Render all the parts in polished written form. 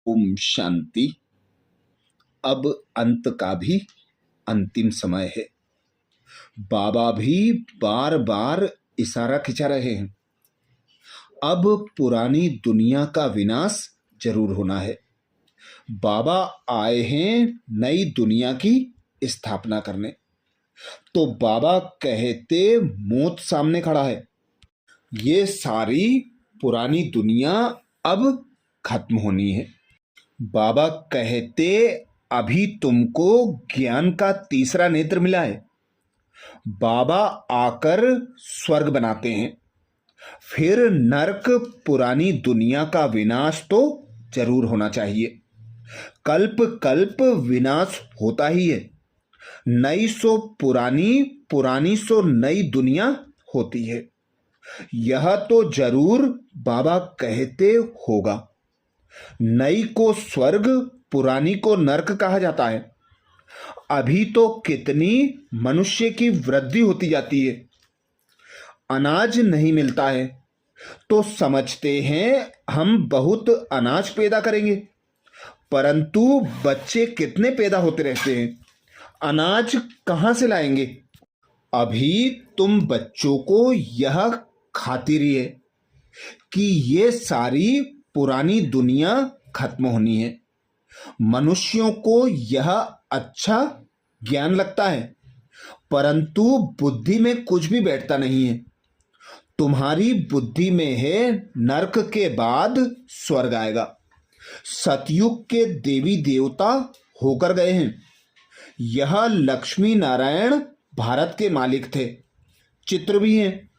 ओम शांति। अब अंत का भी अंतिम समय है। बाबा भी बार बार इशारा खिंचा रहे हैं। अब पुरानी दुनिया का विनाश जरूर होना है। बाबा आए हैं नई दुनिया की स्थापना करने। तो बाबा कहते मौत सामने खड़ा है। ये सारी पुरानी दुनिया अब खत्म होनी है। बाबा कहते अभी तुमको ज्ञान का तीसरा नेत्र मिला है। बाबा आकर स्वर्ग बनाते हैं, फिर नरक। पुरानी दुनिया का विनाश तो जरूर होना चाहिए। कल्प कल्प विनाश होता ही है। नई सो पुरानी, पुरानी सो नई दुनिया होती है। यह तो जरूर बाबा कहते होगा। नई को स्वर्ग, पुरानी को नरक कहा जाता है। अभी तो कितनी मनुष्य की वृद्धि होती जाती है। अनाज नहीं मिलता है तो समझते हैं हम बहुत अनाज पैदा करेंगे, परंतु बच्चे कितने पैदा होते रहते हैं। अनाज कहाँ से लाएंगे। अभी तुम बच्चों को यह खातिर है कि ये सारी पुरानी दुनिया खत्म होनी है। मनुष्यों को यह अच्छा ज्ञान लगता है, परंतु बुद्धि में कुछ भी बैठता नहीं है। तुम्हारी बुद्धि में है नरक के बाद स्वर्ग आएगा। सतयुग के देवी देवता होकर गए हैं। यह लक्ष्मी नारायण भारत के मालिक थे। चित्र भी हैं।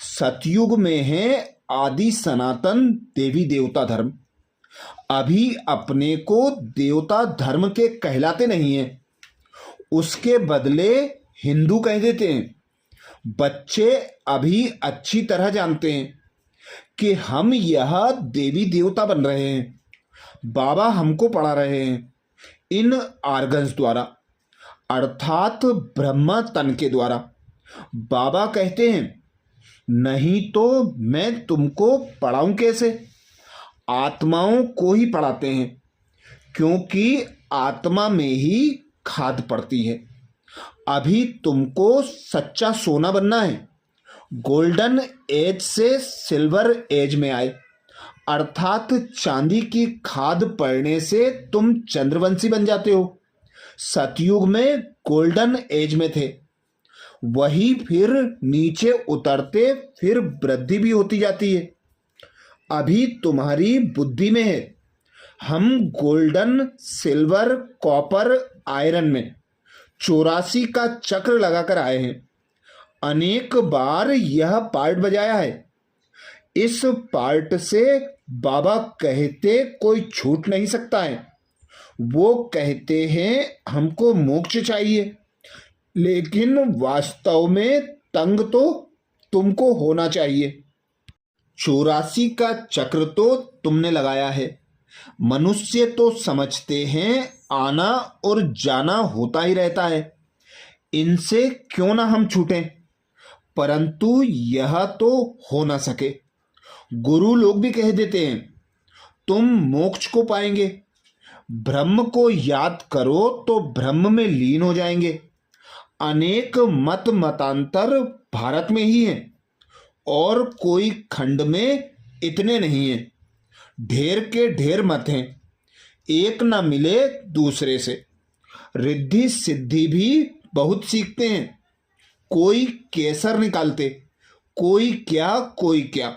सतयुग में है आदि सनातन देवी देवता धर्म। अभी अपने को देवता धर्म के कहलाते नहीं हैं, उसके बदले हिंदू कह देते हैं। बच्चे अभी अच्छी तरह जानते हैं कि हम यह देवी देवता बन रहे हैं। बाबा हमको पढ़ा रहे हैं इन आर्गन्स द्वारा, अर्थात ब्रह्मा तन के द्वारा। बाबा कहते हैं नहीं तो मैं तुमको पढ़ाऊं कैसे। आत्माओं को ही पढ़ाते हैं, क्योंकि आत्मा में ही खाद पड़ती है। अभी तुमको सच्चा सोना बनना है। गोल्डन एज से सिल्वर एज में आए, अर्थात चांदी की खाद पड़ने से तुम चंद्रवंशी बन जाते हो। सतयुग में गोल्डन एज में थे, वही फिर नीचे उतरते फिर वृद्धि भी होती जाती है। अभी तुम्हारी बुद्धि में है। हम गोल्डन, सिल्वर, कॉपर, आयरन में 84 का चक्र लगाकर आए हैं। अनेक बार यह पार्ट बजाया है। इस पार्ट से बाबा कहते कोई छूट नहीं सकता है। वो कहते हैं हमको मोक्ष चाहिए, लेकिन वास्तव में तंग तो तुमको होना चाहिए। 84 का चक्र तो तुमने लगाया है। मनुष्य तो समझते हैं आना और जाना होता ही रहता है, इनसे क्यों ना हम छूटें, परंतु यह तो हो ना सके। गुरु लोग भी कह देते हैं तुम मोक्ष को पाएंगे। ब्रह्म को याद करो तो ब्रह्म में लीन हो जाएंगे। अनेक मत मतांतर भारत में ही हैं और कोई खंड में इतने नहीं हैं। ढेर के ढेर मत हैं, एक ना मिले दूसरे से। रिद्धि सिद्धि भी बहुत सीखते हैं। कोई केसर निकालते, कोई क्या कोई क्या।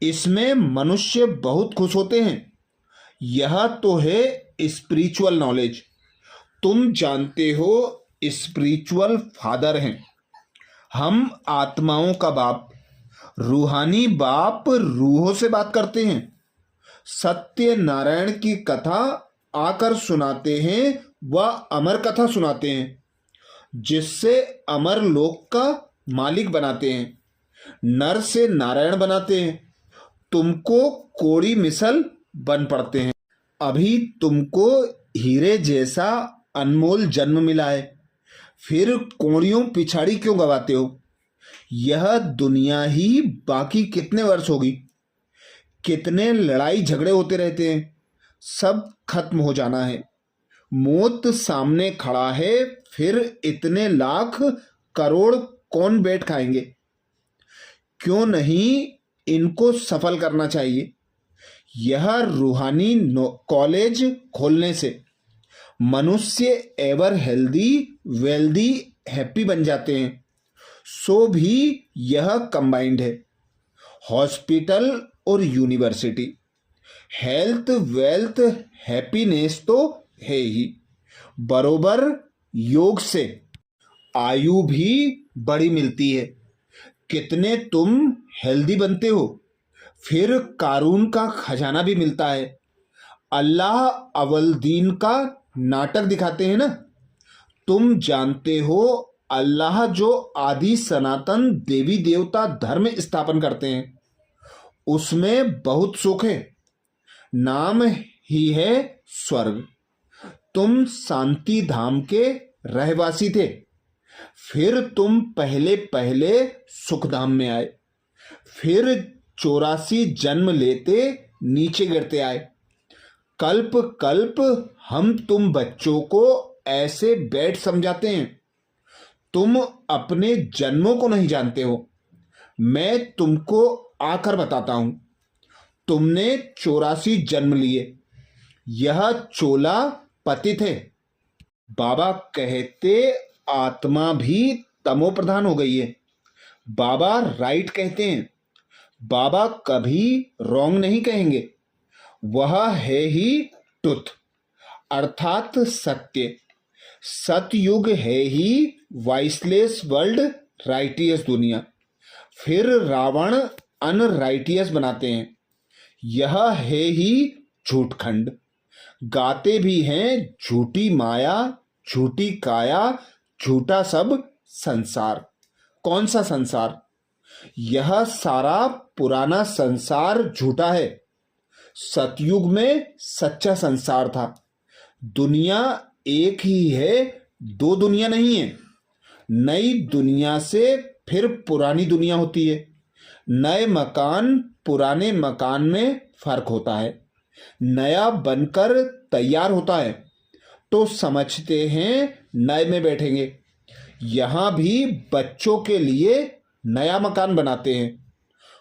इसमें मनुष्य बहुत खुश होते हैं। यह तो है स्पिरिचुअल नॉलेज। तुम जानते हो स्पिरिचुअल फादर हैं। हम आत्माओं का बाप, रूहानी बाप रूहों से बात करते हैं। सत्य नारायण की कथा आकर सुनाते हैं, वह अमर कथा सुनाते हैं, जिससे अमर लोक का मालिक बनाते हैं। नर से नारायण बनाते हैं। तुमको कोड़ी मिसल बन पड़ते हैं। अभी तुमको हीरे जैसा अनमोल जन्म मिला है, फिर कोड़ियों पिछाड़ी क्यों गवाते हो। यह दुनिया ही बाकी कितने वर्ष होगी। कितने लड़ाई झगड़े होते रहते हैं। सब खत्म हो जाना है। मौत सामने खड़ा है, फिर इतने लाख करोड़ कौन बैठ खाएंगे? क्यों नहीं इनको सफल करना चाहिए। यह रूहानी कॉलेज खोलने से मनुष्य एवर हेल्दी, वेल्दी, हैप्पी बन जाते हैं। सो भी यह कंबाइंड है, हॉस्पिटल और यूनिवर्सिटी। हेल्थ, वेल्थ, हैप्पीनेस तो है ही। बरोबर योग से आयु भी बड़ी मिलती है। कितने तुम हेल्दी बनते हो, फिर कारून का खजाना भी मिलता है। अल्लाह अवलदीन का नाटक दिखाते हैं ना। तुम जानते हो अल्लाह जो आदि सनातन देवी देवता धर्म स्थापन करते हैं, उसमें बहुत सुख है। नाम ही है स्वर्ग। तुम शांति धाम के रहवासी थे, फिर तुम पहले पहले सुखधाम में आए, फिर 84 जन्म लेते नीचे गिरते आए। कल्प कल्प हम तुम बच्चों को ऐसे बैठ समझाते हैं। तुम अपने जन्मों को नहीं जानते हो। मैं तुमको आकर बताता हूं। तुमने 84 जन्म लिए। यह चोला पतित है। बाबा कहते आत्मा भी तमो प्रधान हो गई है। बाबा राइट कहते हैं। बाबा कभी रॉन्ग नहीं कहेंगे। वह है ही ट्रुथ, अर्थात सत्य। सतयुग है ही वाइसलेस वर्ल्ड, राइटियस दुनिया। फिर रावण अनराइटियस बनाते हैं। यह है ही झूठखंड। गाते भी हैं झूठी माया, झूठी काया, झूठा सब संसार। कौन सा संसार? यह सारा पुराना संसार झूठा है। सतयुग में सच्चा संसार था। दुनिया एक ही है, दो दुनिया नहीं है। नई दुनिया से फिर पुरानी दुनिया होती है। नए मकान पुराने मकान में फर्क होता है। नया बनकर तैयार होता है तो समझते हैं नए में बैठेंगे। यहां भी बच्चों के लिए नया मकान बनाते हैं।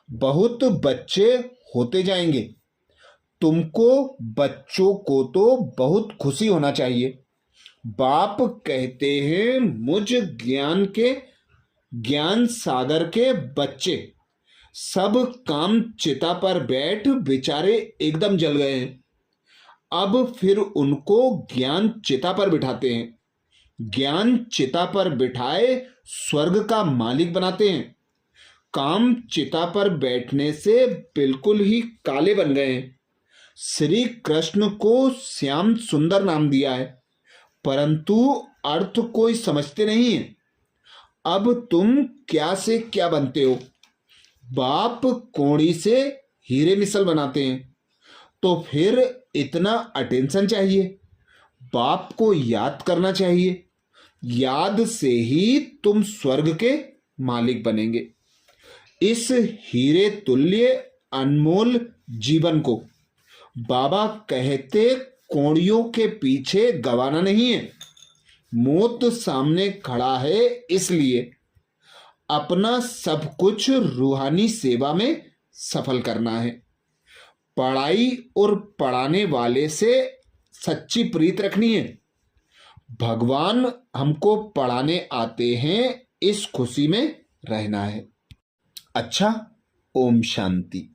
बहुत बच्चे होते जाएंगे। तुमको बच्चों को तो बहुत खुशी होना चाहिए। बाप कहते हैं मुझ ज्ञान सागर के बच्चे सब काम चिता पर बैठ बेचारे एकदम जल गए हैं। अब फिर उनको ज्ञान चिता पर बिठाते हैं। ज्ञान चिता पर बिठाए स्वर्ग का मालिक बनाते हैं। काम चिता पर बैठने से बिल्कुल ही काले बन गए हैं। श्री कृष्ण को श्याम सुंदर नाम दिया है, परंतु अर्थ कोई समझते नहीं है। अब तुम क्या से क्या बनते हो। बाप कोड़ी से हीरे मिसल बनाते हैं, तो फिर इतना अटेंशन चाहिए। बाप को याद करना चाहिए। याद से ही तुम स्वर्ग के मालिक बनेंगे। इस हीरे तुल्य अनमोल जीवन को बाबा कहते कोड़ियों के पीछे गवाना नहीं है। मौत सामने खड़ा है, इसलिए अपना सब कुछ रूहानी सेवा में सफल करना है। पढ़ाई और पढ़ाने वाले से सच्ची प्रीत रखनी है। भगवान हमको पढ़ाने आते हैं, इस खुशी में रहना है। अच्छा, ओम शांति।